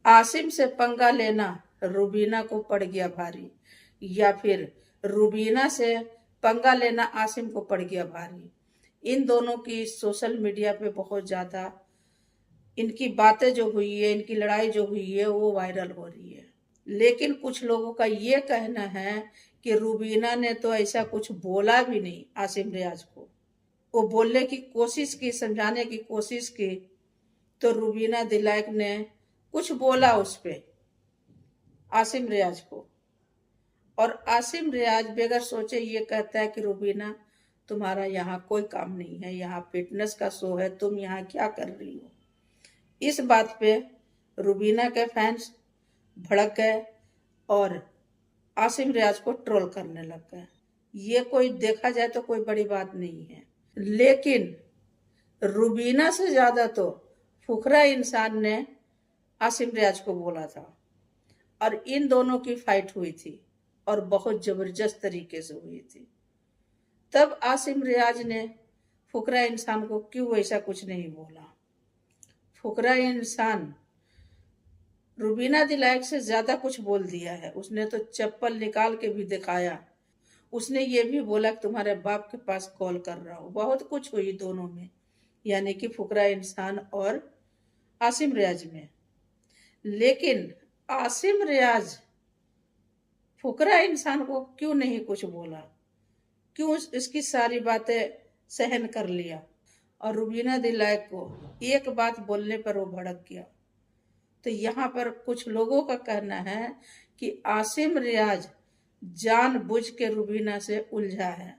आसिम से पंगा लेना रुबीना को पड़ गया भारी, या फिर रुबीना से पंगा लेना आसिम को पड़ गया भारी। इन दोनों की सोशल मीडिया पे बहुत ज्यादा इनकी बातें जो हुई है, इनकी लड़ाई जो हुई है वो वायरल हो रही है। लेकिन कुछ लोगों का ये कहना है कि रुबीना ने तो ऐसा कुछ बोला भी नहीं आसिम रियाज को। वो बोलने की कोशिश की, समझाने की कोशिश की, तो रुबीना दिलायक ने कुछ बोला उस पे आसिम रियाज को। और आसिम रियाज बगैर सोचे ये कहता है कि रुबीना तुम्हारा यहाँ कोई काम नहीं है, यहाँ फिटनेस का शो है, तुम यहाँ क्या कर रही हो। इस बात पे रुबीना के फैंस भड़क गए और आसिम रियाज को ट्रोल करने लग गए। ये कोई देखा जाए तो कोई बड़ी बात नहीं है, लेकिन रुबीना से ज्यादा तो फुकरा इंसान ने आसिम रियाज को बोला था और इन दोनों की फाइट हुई थी और बहुत जबरदस्त तरीके से हुई थी। तब आसिम रियाज ने फुकरा इंसान को क्यों ऐसा कुछ नहीं बोला। फुकरा इंसान रुबीना दिलायक से ज्यादा कुछ बोल दिया है। उसने तो चप्पल निकाल के भी दिखाया। उसने ये भी बोला कि तुम्हारे बाप के पास कॉल कर रहा हूं। बहुत कुछ हुई दोनों में, यानी कि फुकरा इंसान और आसिम रियाज में। लेकिन आसिम रियाज फुकरा इंसान को क्यों नहीं कुछ बोला, क्यों इसकी सारी बातें सहन कर लिया और रुबीना दिलायक को एक बात बोलने पर वो भड़क गया। तो यहाँ पर कुछ लोगों का कहना है कि आसिम रियाज जानबूझ के रुबीना से उलझा है,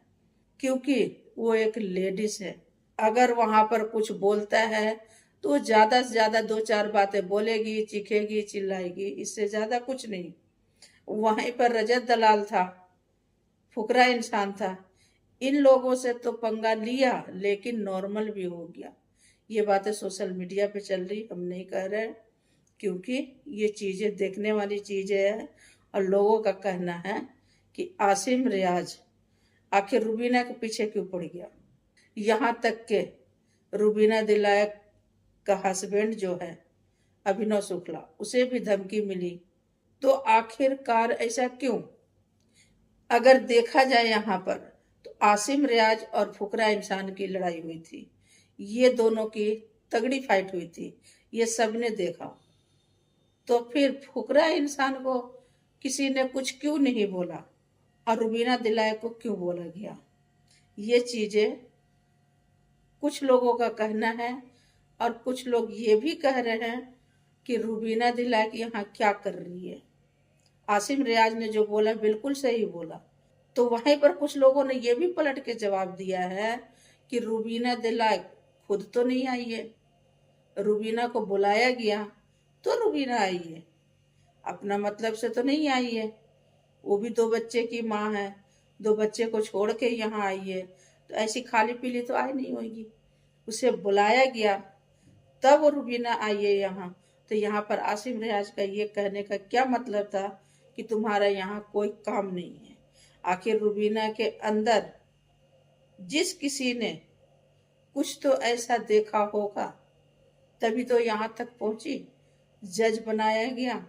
क्योंकि वो एक लेडीज है। अगर वहां पर कुछ बोलता है तो ज्यादा से ज्यादा दो चार बातें बोलेगी, चीखेगी, चिल्लाएगी, इससे ज्यादा कुछ नहीं। वहीं पर रजत दलाल था, फुकरा इंसान था, इन लोगों से तो पंगा लिया लेकिन नॉर्मल भी हो गया। ये बातें सोशल मीडिया पे चल रही, हम नहीं कह रहे, क्योंकि ये चीजें देखने वाली चीजें हैं। और लोगों का कहना है कि आसिम रियाज आखिर रुबीना के पीछे क्यों पड़ गया। यहाँ तक के रुबीना दिलायक का हस्बैंड जो है अभिनव शुक्ला, उसे भी धमकी मिली। तो आखिरकार ऐसा क्यों। अगर देखा जाए यहाँ पर तो आसिम रियाज और फुकरा इंसान की लड़ाई हुई थी। ये दोनों की तगड़ी फाइट हुई थी, ये सबने देखा। तो फिर फुकरा इंसान को किसी ने कुछ क्यों नहीं बोला और रुबीना दिलायक को क्यों बोला गया। ये चीजें कुछ लोगों का कहना है। और कुछ लोग ये भी कह रहे हैं कि रुबीना दिलायक यहाँ क्या कर रही है। आसिम रियाज ने जो बोला बिल्कुल सही बोला। तो वहीं पर कुछ लोगों ने ये भी पलट के जवाब दिया है कि रुबीना दिलायक खुद तो नहीं आई है, रुबीना को बुलाया गया तो रुबीना आई है, अपना मतलब से तो नहीं आई है। वो भी दो बच्चे की माँ है, दो बच्चे को छोड़ के यहाँ आई है, तो ऐसी खाली पीली तो आई नहीं होगी। उसे बुलाया गया तब वो रुबीना आई है यहाँ। तो यहाँ पर आसिम रियाज का ये कहने का क्या मतलब था कि तुम्हारा यहाँ कोई काम नहीं है। आखिर रुबीना के अंदर जिस किसी ने कुछ तो ऐसा देखा होगा, तभी तो यहाँ तक पहुंची, जज बनाया गया।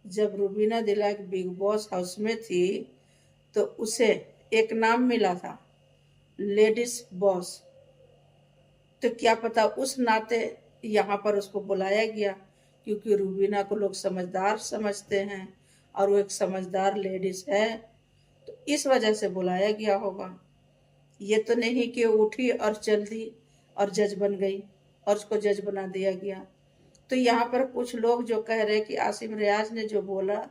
जब Rubina Dilaik big boss house में थी तो उसे एक नाम मिला था, लेडीज बॉस। तो क्या पता उस नाते यहाँ पर उसको बुलाया गया, क्योंकि रुबीना को लोग समझदार समझते हैं और वो एक समझदार लेडीज है, तो इस वजह से बुलाया गया होगा। ये तो नहीं कि उठी और चल दी और जज बन गई और उसको जज बना दिया गया। तो यहाँ पर कुछ लोग जो कह रहे हैं कि आसिम रियाज ने जो बोला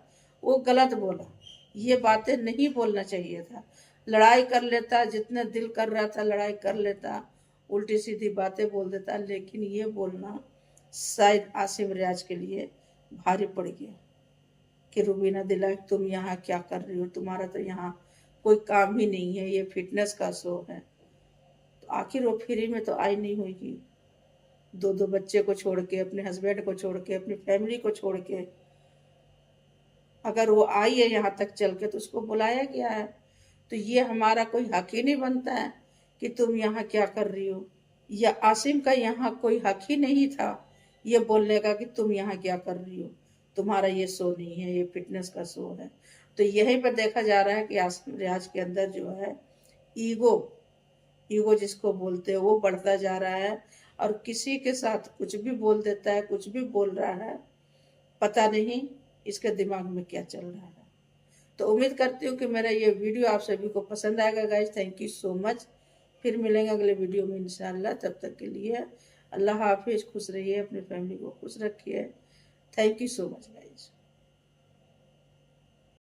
वो गलत बोला, ये बातें नहीं बोलना चाहिए था। लड़ाई कर लेता, जितना दिल कर रहा था लड़ाई कर लेता, उल्टी सीधी बातें बोल देता, लेकिन ये बोलना शायद आसिम रियाज के लिए भारी पड़ गया कि रुबीना दिलायक तुम यहाँ क्या कर रही हो, तुम्हारा तो यहाँ कोई काम ही नहीं है, ये फिटनेस का शो है। तो आखिर वो फ्री में तो आई नहीं होगी, दो दो बच्चे को छोड़ के, अपने हस्बैंड को छोड़ के, अपनी फैमिली को छोड़ के अगर वो आई है यहाँ तक चल के, तो उसको बुलाया गया है। तो ये हमारा कोई हक ही नहीं बनता है कि तुम यहाँ क्या कर रही हो, या आसिम का यहाँ कोई हक ही नहीं था ये बोलने का कि तुम यहाँ क्या कर रही हो, तुम्हारा ये शो नहीं है, ये फिटनेस का शो है। तो यहीं पर देखा जा रहा है कि आसिम रियाज के अंदर जो है ईगो, ईगो जिसको बोलते हैं वो बढ़ता जा रहा है, और किसी के साथ कुछ भी बोल देता है, कुछ भी बोल रहा है, पता नहीं इसके दिमाग में क्या चल रहा है। तो उम्मीद करती हूँ कि मेरा ये वीडियो आप सभी को पसंद आएगा guys. Thank you so much. फिर मिलेंगे अगले वीडियो में इंशाल्लाह। तब तक के लिए अल्लाह हाफिज। खुश रहिए, अपनी फैमिली को खुश रखिए। Thank you so much guys.